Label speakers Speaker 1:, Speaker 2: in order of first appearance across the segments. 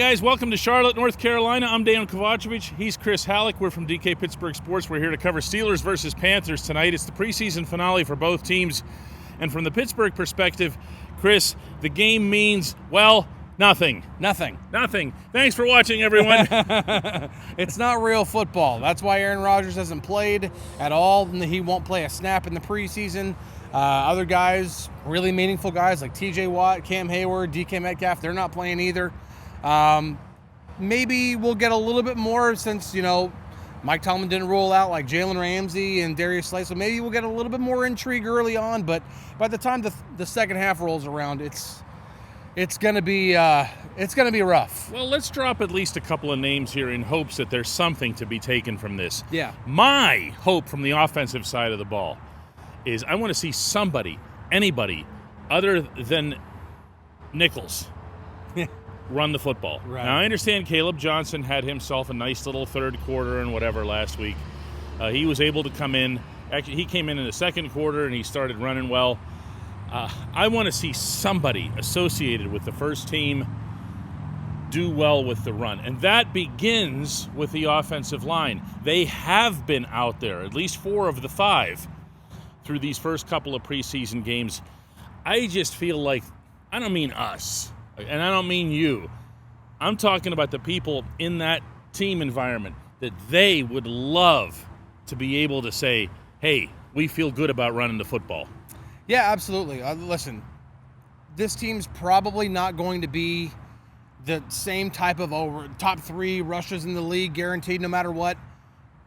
Speaker 1: guys, welcome to Charlotte, North Carolina. I'm Dejan Kovacevic. He's Chris Halleck. We're from DK Pittsburgh Sports. We're here to cover Steelers versus Panthers tonight. It's the preseason finale for both teams. And from the Pittsburgh perspective, Chris, the game means, well, nothing.
Speaker 2: Nothing.
Speaker 1: Thanks for watching, everyone.
Speaker 2: It's not real football. That's why Aaron Rodgers hasn't played at all, and he won't play a snap in the preseason. Other guys, really meaningful guys like TJ Watt, Cam Hayward, DK Metcalf, they're not playing either. Maybe we'll get a little bit more since, Mike Tomlin didn't roll out like Jalen Ramsey and Darius Slay, so maybe we'll get a little bit more intrigue early on, but by the time the second half rolls around, it's going to be rough.
Speaker 1: Well, let's drop at least a couple of names here in hopes that there's something to be taken from this.
Speaker 2: Yeah.
Speaker 1: My hope from the offensive side of the ball is I want to see anybody other than Nichols run the football.
Speaker 2: Right.
Speaker 1: Now, I understand Caleb Johnson had himself a nice little third quarter and whatever last week. He was able to come in. Actually, he came in the second quarter and he started running well. I want to see somebody associated with the first team do well with the run. And that begins with the offensive line. They have been out there, at least 4 of the 5, through these first couple of preseason games. I just feel like, I don't mean us, and I don't mean you. I'm talking about the people in that team environment that they would love to be able to say, hey, we feel good about running the football.
Speaker 2: Yeah, absolutely. Listen, this team's probably not going to be the same type of top 3 rushers in the league, guaranteed no matter what,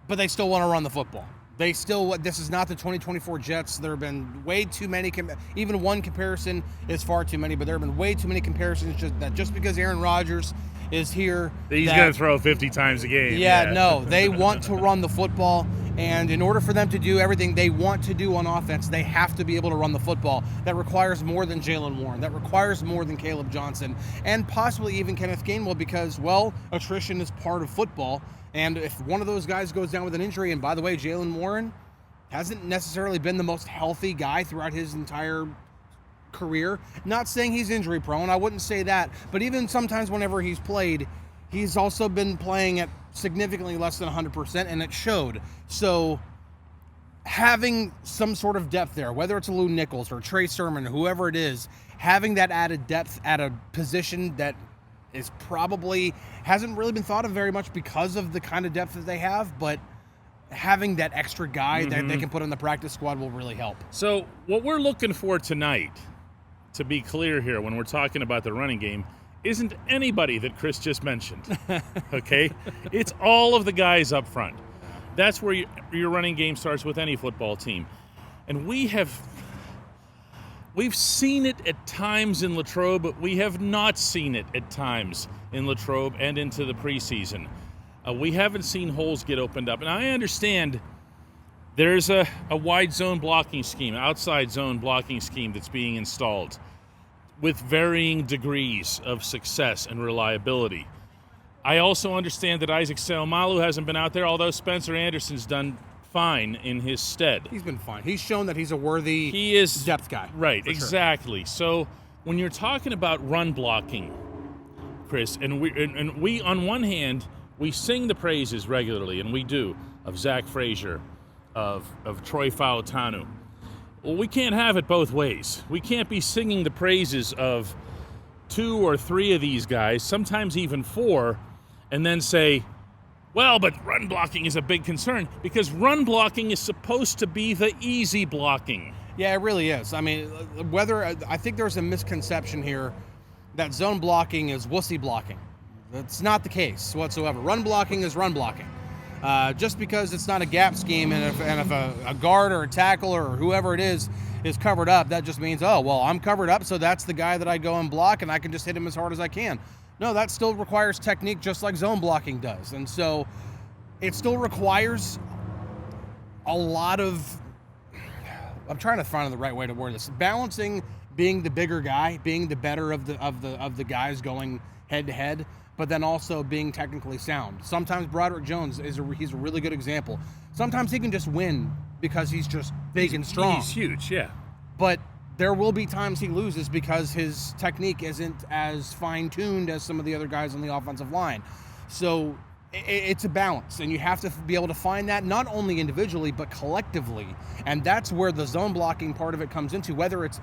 Speaker 2: but they still want to run the football. This is not the 2024 Jets. There have been way too many, even one comparison is far too many, but there have been way too many comparisons just because Aaron Rodgers is here.
Speaker 1: He's going to throw 50 times a game.
Speaker 2: Yeah, no, they want to run the football, and in order for them to do everything they want to do on offense, they have to be able to run the football. That requires more than Jaylen Warren. That requires more than Caleb Johnson, and possibly even Kenneth Gainwell because, well, attrition is part of football. And if one of those guys goes down with an injury, and by the way, Jaylen Warren hasn't necessarily been the most healthy guy throughout his entire career. Not saying he's injury prone, I wouldn't say that. But even sometimes whenever he's played, he's also been playing at significantly less than 100%, and it showed. So having some sort of depth there, whether it's a Lou Nichols or Trey Sermon, whoever it is, having that added depth at a position that is probably hasn't really been thought of very much because of the kind of depth that they have, but having that extra guy that they can put on the practice squad will really help.
Speaker 1: So what we're looking for tonight, to be clear here, when we're talking about the running game, isn't anybody that Chris just mentioned, okay? It's all of the guys up front. That's where your running game starts with any football team. And we've seen it at times in Latrobe, but we have not seen it at times in Latrobe and into the preseason. We haven't seen holes get opened up. And I understand there's a wide zone blocking scheme, outside zone blocking scheme that's being installed with varying degrees of success and reliability. I also understand that Isaac Seumalo hasn't been out there, although Spencer Anderson's done fine in his stead.
Speaker 2: He's been fine. He's shown that he's a worthy depth guy.
Speaker 1: Right, exactly. Sure. So when you're talking about run blocking, Chris, and we on one hand, we sing the praises regularly, and we do, of Zach Frazier, of Troy Fautanu. Well, we can't have it both ways. We can't be singing the praises of 2 or 3 of these guys, sometimes even 4, and then say, well, but run blocking is a big concern, because run blocking is supposed to be the easy blocking.
Speaker 2: Yeah, it really is. I mean, I think there's a misconception here that zone blocking is wussy blocking. That's not the case whatsoever. Run blocking is run blocking. Just because it's not a gap scheme and if a guard or a tackle or whoever it is covered up, that just means, oh, well, I'm covered up, so that's the guy that I go and block, and I can just hit him as hard as I can. No, that still requires technique just like zone blocking does. And so it still requires a lot of, I'm trying to find the right way to word this, balancing being the bigger guy, being the better of the guys going head to head, but then also being technically sound. Sometimes Broderick Jones he's a really good example. Sometimes he can just win because he's just big and strong.
Speaker 1: He's huge, yeah.
Speaker 2: But there will be times he loses because his technique isn't as fine-tuned as some of the other guys on the offensive line. So it's a balance, and you have to be able to find that not only individually but collectively, and that's where the zone blocking part of it comes into. Whether it's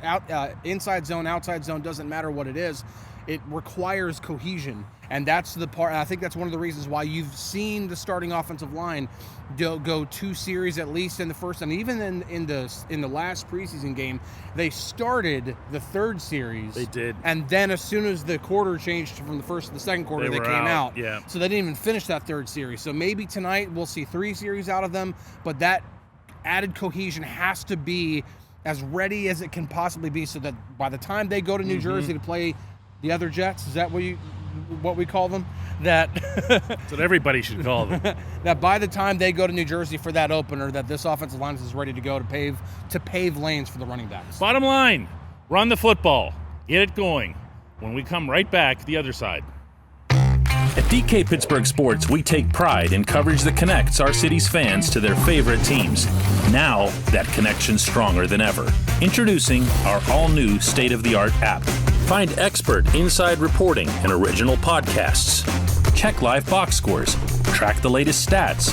Speaker 2: inside zone, outside zone, doesn't matter what it is. It requires cohesion, and that's the part. I think that's one of the reasons why you've seen the starting offensive line go 2 series at least in the first, and even in the last preseason game, they started the 3rd series.
Speaker 1: They did,
Speaker 2: and then as soon as the quarter changed from the first to the second quarter, they came out.
Speaker 1: Yeah.
Speaker 2: So they didn't even finish that 3rd series. So maybe tonight we'll see 3 series out of them, but that added cohesion has to be as ready as it can possibly be, so that by the time they go to New Jersey to play the other Jets, is that what we call them? That's
Speaker 1: what everybody should call them.
Speaker 2: That by the time they go to New Jersey for that opener, that this offensive line is ready to go to pave lanes for the running backs.
Speaker 1: Bottom line, run the football. Get it going. When we come right back, the other side.
Speaker 3: At DK Pittsburgh Sports, we take pride in coverage that connects our city's fans to their favorite teams. Now, that connection's stronger than ever. Introducing our all-new state-of-the-art app. Find expert inside reporting and original podcasts. Check live box scores. Track the latest stats.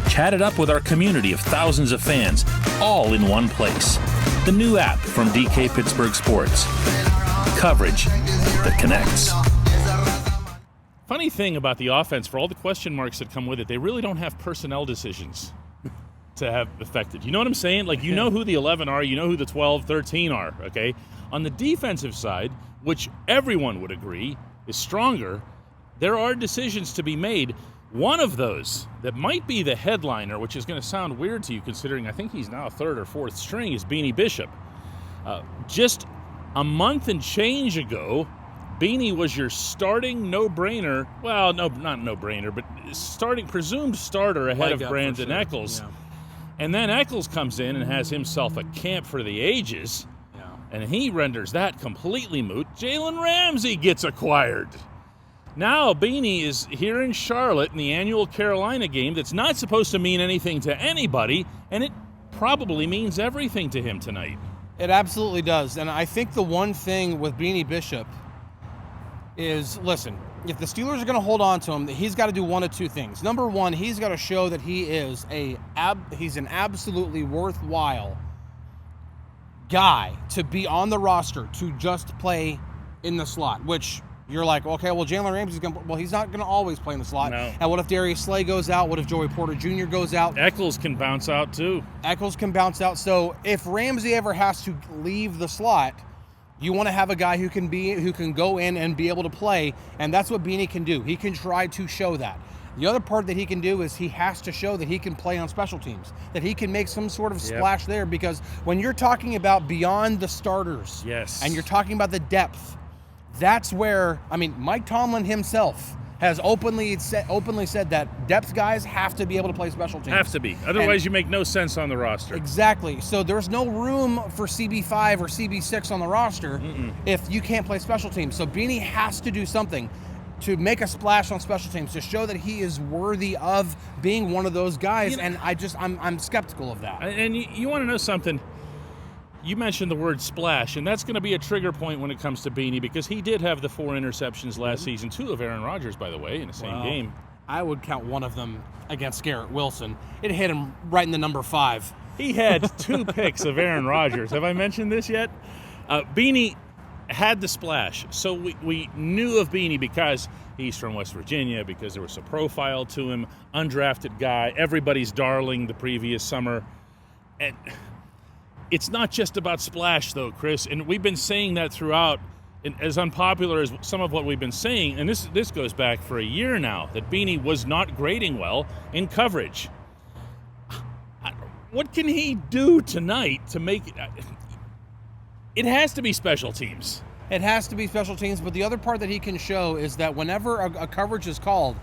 Speaker 3: Chat it up with our community of thousands of fans, all in one place. The new app from DK Pittsburgh Sports. Coverage that connects.
Speaker 1: Funny thing about the offense, for all the question marks that come with it, they really don't have personnel decisions to have affected. You know what I'm saying? Like, you know who the 11 are, you know who the 12, 13 are, okay? On the defensive side, which everyone would agree is stronger, there are decisions to be made. One of those that might be the headliner, which is going to sound weird to you considering I think he's now 3rd or 4th string, is Beanie Bishop. Just a month and change ago, Beanie was your starting no-brainer. Well, no, not no-brainer, but presumed starter ahead of Brandon Eccles. Yeah. And then Eccles comes in and has himself a camp for the ages, and he renders that completely moot. Jalen Ramsey gets acquired. Now Beanie is here in Charlotte in the annual Carolina game that's not supposed to mean anything to anybody, and it probably means everything to him tonight.
Speaker 2: It absolutely does, and I think the one thing with Beanie Bishop is, listen, if the Steelers are going to hold on to him, he's got to do one of 2 things. Number one, he's got to show that he is he's an absolutely worthwhile guy to be on the roster to just play in the slot, which you're like, okay, well, Jalen Ramsey's going to, well, he's not going to always play in the slot.
Speaker 1: No.
Speaker 2: And what if Darius Slay goes out? What if Joey Porter Jr. goes out?
Speaker 1: Eccles can bounce out too.
Speaker 2: Eccles can bounce out. So if Ramsey ever has to leave the slot, you want to have a guy who can go in and be able to play, and that's what Beanie can do. He can try to show that. The other part that he can do is he has to show that he can play on special teams, that he can make some sort of splash there, because when you're talking about beyond the starters,
Speaker 1: yes,
Speaker 2: and you're talking about the depth, that's where, I mean, Mike Tomlin himself has openly said that depth guys have to be able to play special teams.
Speaker 1: Have to be. Otherwise, you make no sense on the roster.
Speaker 2: Exactly. So there's no room for CB5 or CB6 on the roster if you can't play special teams. So Beanie has to do something to make a splash on special teams to show that he is worthy of being one of those guys. And I'm skeptical of that.
Speaker 1: And you want to know something? You mentioned the word splash, and that's going to be a trigger point when it comes to Beanie, because he did have the 4 interceptions last season, 2 of Aaron Rodgers, by the way, in the same game.
Speaker 2: I would count one of them against Garrett Wilson. It hit him right in the number 5.
Speaker 1: He had 2 picks of Aaron Rodgers. Have I mentioned this yet? Beanie had the splash. So we knew of Beanie because he's from West Virginia, because there was a profile to him, undrafted guy, everybody's darling the previous summer. And it's not just about splash, though, Chris, and we've been saying that throughout, and as unpopular as some of what we've been saying, and this goes back for a year now, that Beanie was not grading well in coverage. What can he do tonight to make it? It has to be special teams.
Speaker 2: It has to be special teams, but the other part that he can show is that whenever a coverage is called,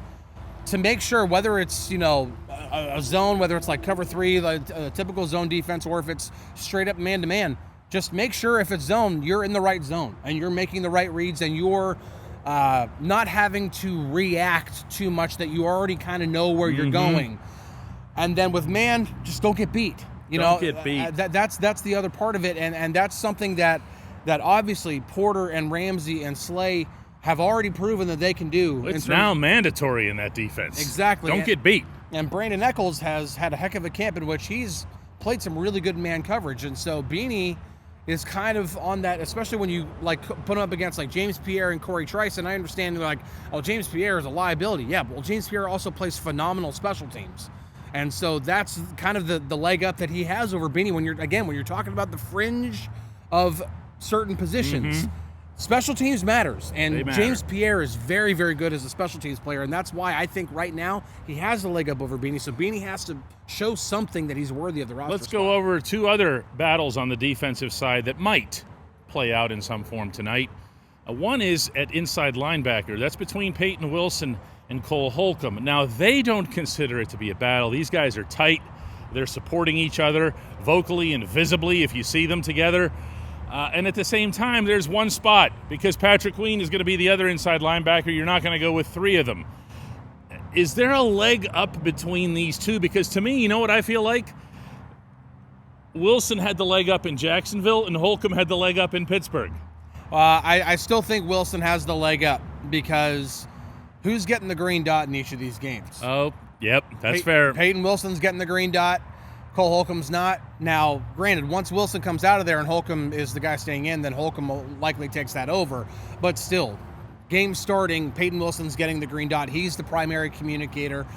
Speaker 2: to make sure, whether it's, a zone, whether it's like cover 3, like a typical zone defense, or if it's straight up man-to-man, just make sure if it's zone, you're in the right zone and you're making the right reads and you're not having to react too much, that you already kind of know where you're going. And then with man, just don't get beat.
Speaker 1: Don't get beat.
Speaker 2: That's the other part of it, and that's something that obviously Porter and Ramsey and Slay have already proven that they can do.
Speaker 1: It's now mandatory in that defense.
Speaker 2: Exactly.
Speaker 1: Don't get beat.
Speaker 2: And Brandon Echols has had a heck of a camp in which he's played some really good man coverage, and so Beanie is kind of on that, especially when you like put him up against like James Pierre and Corey Trice. And I understand like, oh, James Pierre is a liability. Yeah, well, James Pierre also plays phenomenal special teams. And so that's kind of the leg up that he has over Beanie when you're talking about the fringe of certain positions. Special teams matters, and James Pierre is very, very good as a special teams player, and that's why I think right now he has the leg up over Beanie, so Beanie has to show something that he's worthy of the roster.
Speaker 1: Let's go over two other battles on the defensive side that might play out in some form tonight. One is at inside linebacker. That's between Peyton Wilson and Cole Holcomb. Now, they don't consider it to be a battle. These guys are tight. They're supporting each other vocally and visibly if you see them together. And at the same time, there's one spot because Patrick Queen is going to be the other inside linebacker. You're not going to go with three of them. Is there a leg up between these two? Because to me, you know what I feel like? Wilson had the leg up in Jacksonville and Holcomb had the leg up in Pittsburgh.
Speaker 2: I still think Wilson has the leg up because who's getting the green dot in each of these games?
Speaker 1: Oh, yep, that's fair.
Speaker 2: Peyton Wilson's getting the green dot. Cole Holcomb's not. Now, granted, once Wilson comes out of there and Holcomb is the guy staying in, then Holcomb likely takes that over. But still, game starting, Peyton Wilson's getting the green dot. He's the primary communicator.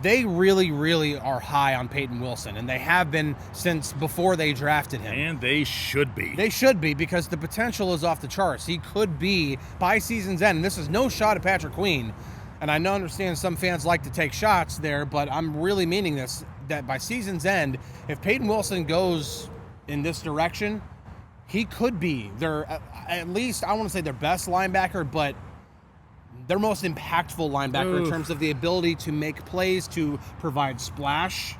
Speaker 2: They really, really are high on Peyton Wilson, and they have been since before they drafted him.
Speaker 1: And they should be.
Speaker 2: They should be because the potential is off the charts. He could be, by season's end, and this is no shot at Patrick Queen, and I understand some fans like to take shots there, but I'm really meaning this, that by season's end, if Peyton Wilson goes in this direction, he could be their, at least, I want to say their best linebacker, but their most impactful linebacker in terms of the ability to make plays, to provide splash.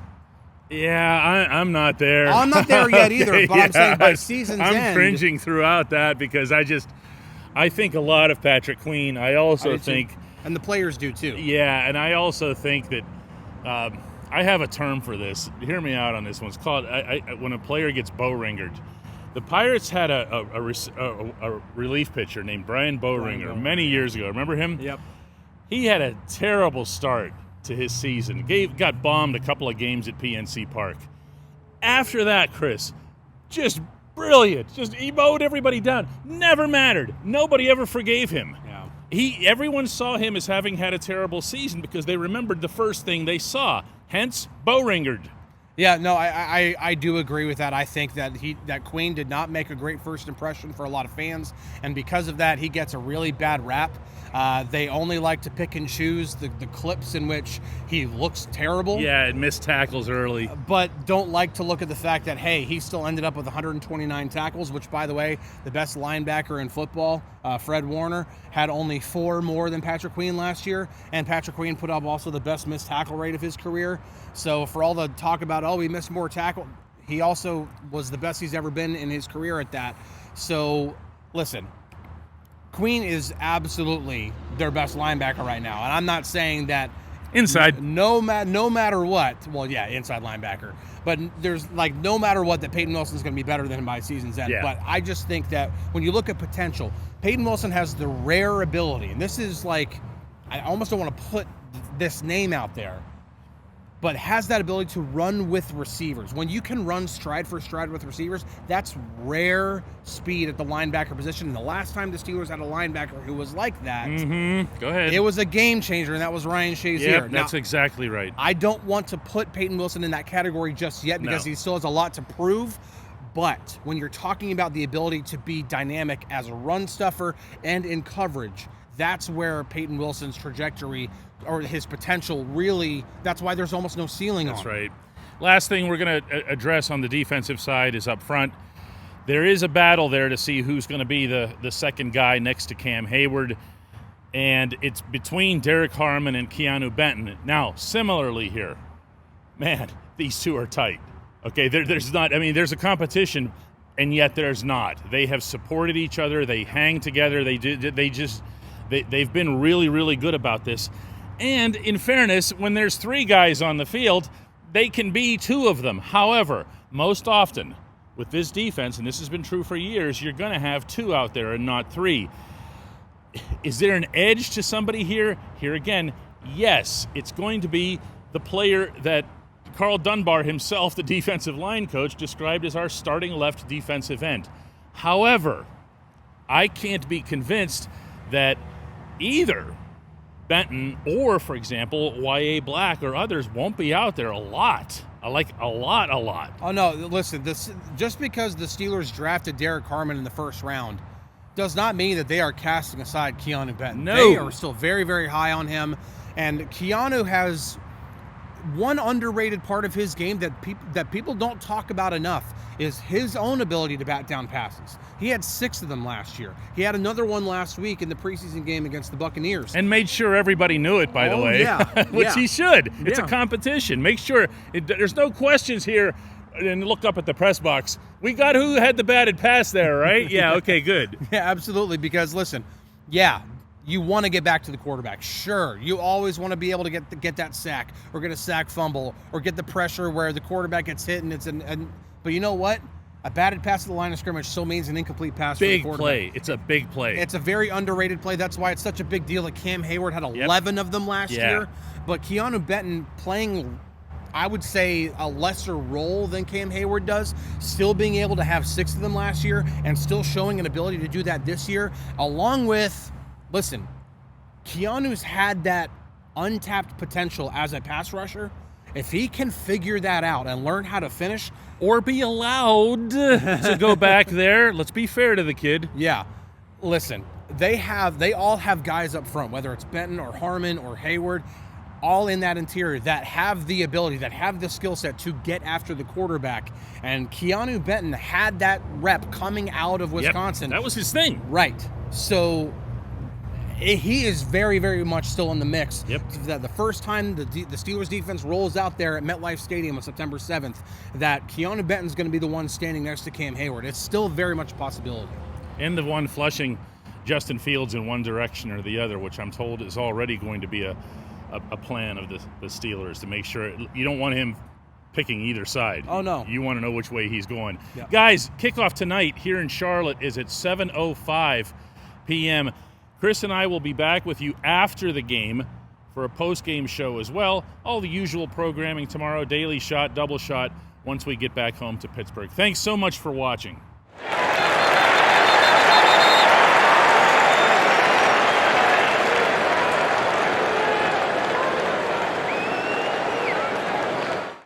Speaker 1: Yeah, I'm not there.
Speaker 2: I'm not there yet either, but I'm saying by season's end.
Speaker 1: I'm cringing throughout that because I think a lot of Patrick Queen. I also think...
Speaker 2: And the players do too.
Speaker 1: Yeah, and I also think that I have a term for this. Hear me out on this one. It's called when a player gets Boehringered. The Pirates had a relief pitcher named Brian Boehringer many years ago. Remember him?
Speaker 2: Yep.
Speaker 1: He had a terrible start to his season. Got bombed a couple of games at PNC Park. After that, Chris, just brilliant. He mowed everybody down. Never mattered. Nobody ever forgave him. Yeah. Everyone saw him as having had a terrible season because they remembered the first thing they saw. Hence, Boehringered.
Speaker 2: Yeah, no, I do agree with that. I think that Queen did not make a great first impression for a lot of fans, and because of that, he gets a really bad rap. They only like to pick and choose the clips in which he looks terrible.
Speaker 1: Yeah, and missed tackles early.
Speaker 2: But don't like to look at the fact that, hey, he still ended up with 129 tackles, which, by the way, the best linebacker in football, Fred Warner, had only 4 more than Patrick Queen last year, and Patrick Queen put up also the best missed tackle rate of his career. So for all the talk about, oh, he missed more tackle, he also was the best he's ever been in his career at that. So, listen, Queen is absolutely their best linebacker right now, and I'm not saying that
Speaker 1: inside,
Speaker 2: no matter what. Well, yeah, inside linebacker, but there's like no matter what that Peyton Wilson's going to be better than him by season's end.
Speaker 1: Yeah.
Speaker 2: But I just think that when you look at potential, Peyton Wilson has the rare ability, and this is like, I almost don't want to put this name out there, but has that ability to run with receivers. When you can run stride for stride with receivers, that's rare speed at the linebacker position. And the last time the Steelers had a linebacker who was like that,
Speaker 1: go ahead,
Speaker 2: it was a game changer, and that was Ryan Shazier.
Speaker 1: Yeah, that's exactly right.
Speaker 2: I don't want to put Peyton Wilson in that category just yet because he still has a lot to prove. But when you're talking about the ability to be dynamic as a run stuffer and in coverage, that's where Peyton Wilson's trajectory or his potential really, that's why there's almost no ceiling on.
Speaker 1: That's right. Last thing we're going to address on the defensive side is up front. There is a battle there to see who's going to be the second guy next to Cam Hayward, and it's between Derek Harmon and Keanu Benton. Now, similarly here, man, these two are tight. Okay, there's not, I mean, there's a competition, and yet there's not. They have supported each other. They hang together. They've been really, really good about this. And in fairness, when there's 3 guys on the field, they can be two of them. However, most often with this defense, and this has been true for years, you're going to have two out there and not three. Is there an edge to somebody here? Here again, yes. It's going to be the player that Carl Dunbar himself, the defensive line coach, described as our starting left defensive end. However, I can't be convinced that either Benton or, for example, Y.A. Black or others won't be out there a lot. Like a lot.
Speaker 2: Oh, no, listen, just because the Steelers drafted Derek Harmon in the first round does not mean that they are casting aside Keanu Benton.
Speaker 1: No.
Speaker 2: They are still very, very high on him. And Keanu has one underrated part of his game that people don't talk about enough is his own ability to bat down passes. He had 6 of them last year. He had another one last week in the preseason game against the Buccaneers.
Speaker 1: And made sure everybody knew it, by the way.
Speaker 2: Yeah.
Speaker 1: Which he should. It's
Speaker 2: Yeah.
Speaker 1: a competition. Make sure there's no questions here. And look up at the press box. We got who had the batted pass there, right? Yeah, okay, good.
Speaker 2: Yeah, absolutely. Because listen, yeah, you want to get back to the quarterback. Sure, you always want to be able to get that sack or get a sack fumble or get the pressure where the quarterback gets hit and it's but you know what? A batted pass to the line of scrimmage still means an incomplete pass for the quarterback.
Speaker 1: Big play. It's a big play.
Speaker 2: It's a very underrated play. That's why it's such a big deal that Cam Hayward had 11 of them last year. But Keanu Benton playing, I would say, a lesser role than Cam Hayward does, still being able to have 6 of them last year and still showing an ability to do that this year, along with, listen, Keanu's had that untapped potential as a pass rusher. If he can figure that out and learn how to finish,
Speaker 1: or be allowed to go back there. Let's be fair to the kid.
Speaker 2: yeah, listen, they all have guys up front, whether it's Benton or Harmon or Hayward, all in that interior that have the ability, that have the skill set to get after the quarterback. And Keanu Benton had that rep coming out of Wisconsin.
Speaker 1: That was his thing.
Speaker 2: Right. So he is very, very much still in the mix.
Speaker 1: Yep.
Speaker 2: That the first time the Steelers defense rolls out there at MetLife Stadium on September 7th, that Keanu Benton's going to be the one standing next to Cam Hayward. It's still very much a possibility.
Speaker 1: And the one flushing Justin Fields in one direction or the other, which I'm told is already going to be a plan of the Steelers to make sure you don't want him picking either side.
Speaker 2: Oh, no.
Speaker 1: You want to know which way he's going.
Speaker 2: Yeah.
Speaker 1: Guys, kickoff tonight here in Charlotte is at 7:05 p.m. Chris and I will be back with you after the game for a post-game show as well. All the usual programming tomorrow, daily shot, double shot, once we get back home to Pittsburgh. Thanks so much for watching.